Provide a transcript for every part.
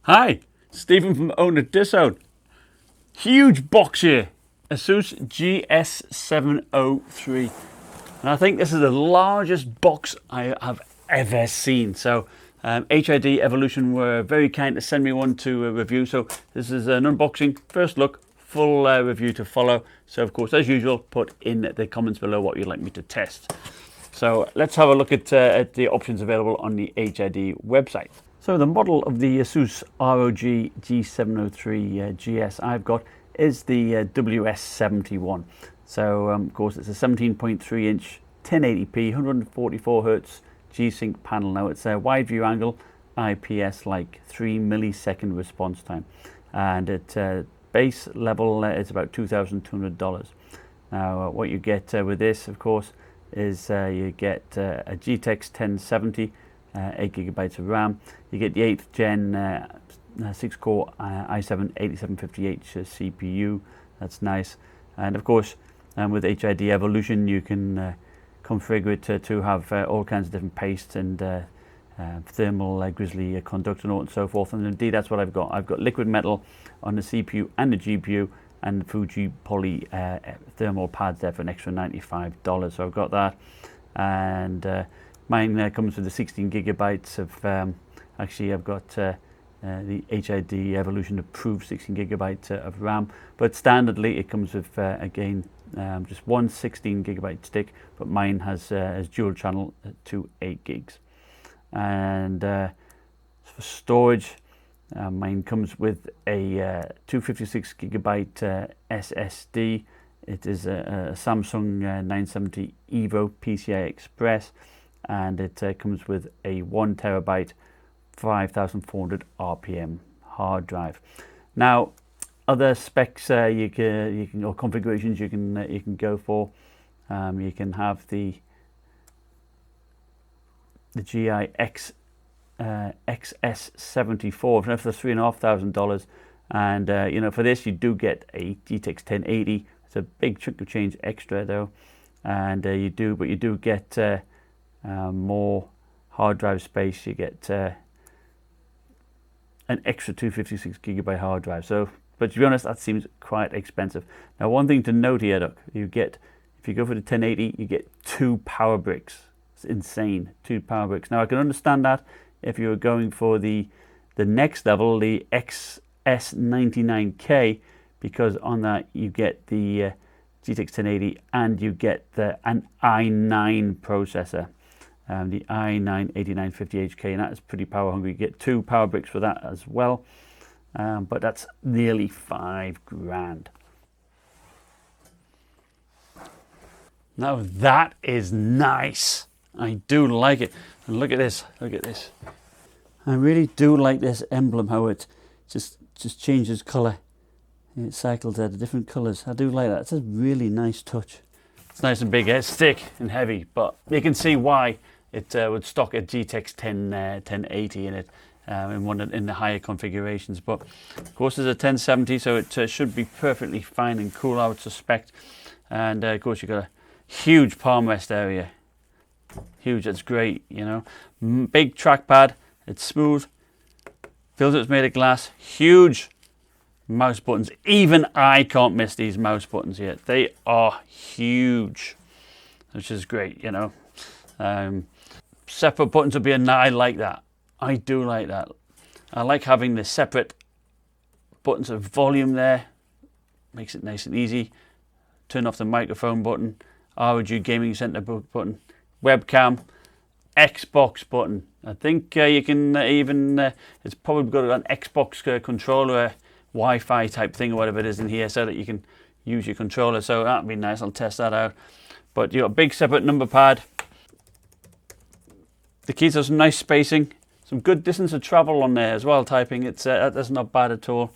Hi, Stephen from Omen Disown. Huge box here, Asus GS703. And I think this is the largest box I have ever seen. So HID Evolution were very kind to send me one to review. So this is an unboxing, first look, full review to follow. So of course, as usual, put in the comments below what you'd like me to test. So let's have a look at the options available on the HID website. So the model of the Asus ROG G703GS I've got is the WS71. So of course it's a 17.3 inch 1080p 144 Hz G-Sync panel. Now it's a wide view angle IPS, like 3 millisecond response time, and at base level it's about $2,200. Now what you get with this, of course, is you get a GTX 1070, 8GB of RAM. You get the 8th gen 6-core i7 8750H CPU. That's nice. And of course, with HID Evolution, you can configure it to have all kinds of different pastes and thermal grizzly conductor and so forth. And indeed, that's what I've got. I've got liquid metal on the CPU and the GPU, and the Fuji poly thermal pads there for an extra $95. So I've got that, and mine comes with the 16 gigabytes of. Actually, I've got the HID Evolution approved 16 gigabytes of RAM, but standardly it comes with again just one 16 gigabyte stick, but mine has dual channel to 8 gigs. And for storage, mine comes with a 256 gigabyte SSD. It is a Samsung 970 Evo PCI Express, and it comes with a 1 terabyte 5,400 RPM hard drive. Now, other specs you can or configurations you can go for. You can have the GI XS74 for $3,500, and you know, for this you do get a GTX 1080. It's a big chunk of change extra though, and you do get more hard drive space. You get an extra 256 gigabyte hard drive. So, but to be honest, that seems quite expensive. Now, one thing to note here, look, you get, if you go for the 1080, you get 2 power bricks. It's insane, 2 power bricks. Now, I can understand that if you were going for the next level, the XS99K, because on that you get the GTX 1080 and you get an i9 processor. The i9-8950HK, and that is pretty power hungry. You get 2 power bricks for that as well, but that's nearly $5,000. Now that is nice. I do like it. And look at this. Look at this. I really do like this emblem, how it just changes colour. It cycles at different colours. I do like that. It's a really nice touch. It's nice and big. It's thick and heavy, but you can see why it would stock a GTX 1080 in it in the higher configurations. But of course, there's a 1070, so it should be perfectly fine and cool, I would suspect. And of course, you've got a huge palm rest area. Huge. That's great. You know, big trackpad. It's smooth. Feels it's made of glass. Huge mouse buttons. Even I can't miss these mouse buttons here. They are huge, which is great, you know. Separate buttons would be I like that. I do like that. I like having the separate buttons of volume there. Makes it nice and easy. Turn off the microphone button. ROG Gaming Center button. Webcam. Xbox button. I think you can even, it's probably got an Xbox controller, Wi-Fi type thing or whatever it is in here, so that you can use your controller. So that'd be nice. I'll test that out. But you've got a big separate number pad. The keys have some nice spacing, some good distance of travel on there as well. Typing, that's not bad at all.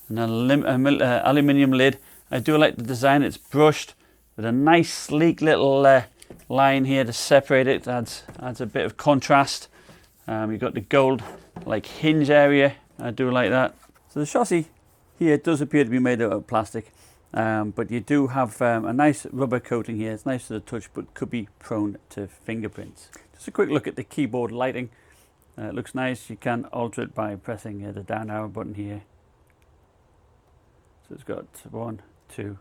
And an aluminium lid. I do like the design. It's brushed with a nice sleek little line here to separate it. Adds a bit of contrast. You've got the gold like hinge area. I do like that. So the chassis here does appear to be made out of plastic, but you do have a nice rubber coating here. It's nice to the touch, but could be prone to fingerprints. Just a quick look at the keyboard lighting. It looks nice. You can alter it by pressing the down arrow button here. So it's got 1, 2,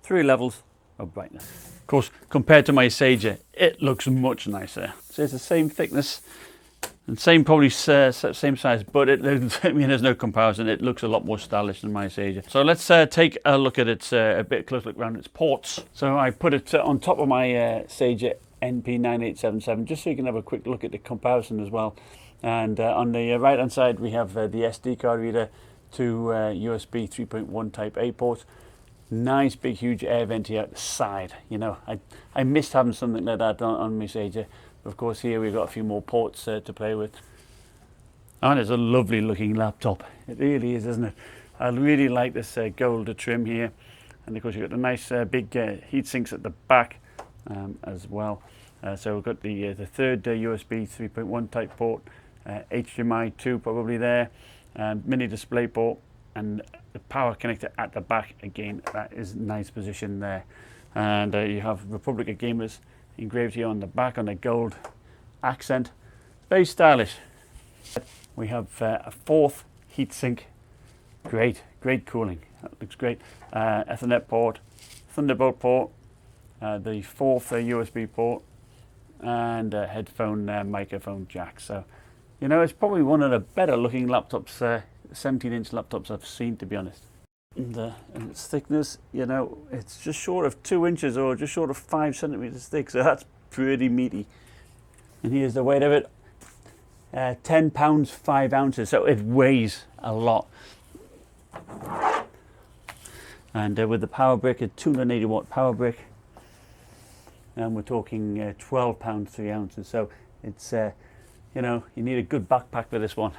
3 levels of brightness. Of course, compared to my Sager, it looks much nicer. So it's the same thickness and same probably same size, but I mean, there's no comparison. It looks a lot more stylish than my Sager. So let's take a look at its a bit close look around its ports. So I put it on top of my Sager NP9877 just so you can have a quick look at the comparison as well. And on the right hand side we have the SD card reader, 2 USB 3.1 type A ports. Nice big huge air vent here at the side. You know, I missed having something like that on my Sager. Of course, here we've got a few more ports to play with. And it's a lovely looking laptop. It really is, isn't it? I really like this gold trim here. And of course you've got the nice big heat sinks at the back as well. So we've got the third USB 3.1 type port, HDMI 2 probably there, mini display port, and the power connector at the back. Again, that is nice position there. And you have Republic of Gamers engraved here on the back on the gold accent. Very stylish. We have a 4th heatsink. Great cooling. That looks great. Ethernet port, Thunderbolt port, the 4th USB port, and a headphone microphone jack. So, you know, it's probably one of the better looking laptops, 17-inch laptops I've seen, to be honest. And its thickness, you know, it's just short of 2 inches or just short of 5 centimeters thick, so that's pretty meaty. And here's the weight of it, 10 pounds 5 ounces, so it weighs a lot. And with the power brick, a 280 watt power brick, and we're talking 12 pounds 3 ounces, so it's you know, you need a good backpack for this one.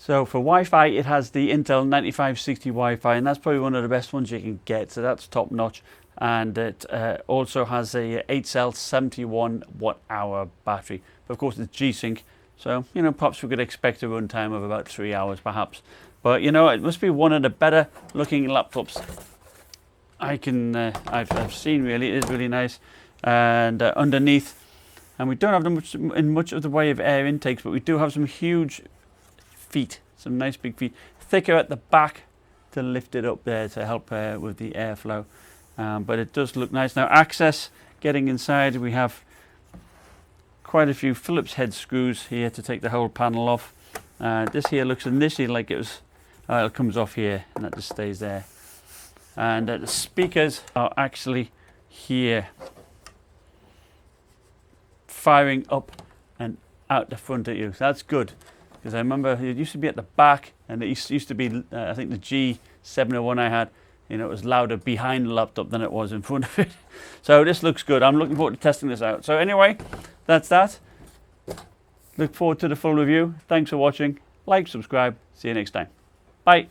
So for Wi-Fi, it has the Intel 9560 Wi-Fi, and that's probably one of the best ones you can get, so that's top notch. And it also has a 8-cell 71 watt hour battery, but of course it's G-Sync, so you know, perhaps we could expect a runtime of about 3 hours perhaps. But you know, it must be one of the better looking laptops I've seen. Really, it is really nice. And underneath, and we don't have much of the way of air intakes, but we do have some huge feet, some nice big feet, thicker at the back to lift it up there to help with the airflow. But it does look nice. Now, access, getting inside, we have quite a few Phillips head screws here to take the whole panel off. This here looks initially like it was, it comes off here and that just stays there. And the speakers are actually here, firing up and out the front at you. So that's good, because I remember it used to be at the back, and it used to be, I think the G701 I had, you know, it was louder behind the laptop than it was in front of it. So this looks good. I'm looking forward to testing this out. So anyway, that's that. Look forward to the full review. Thanks for watching. Like, subscribe. See you next time. Bye.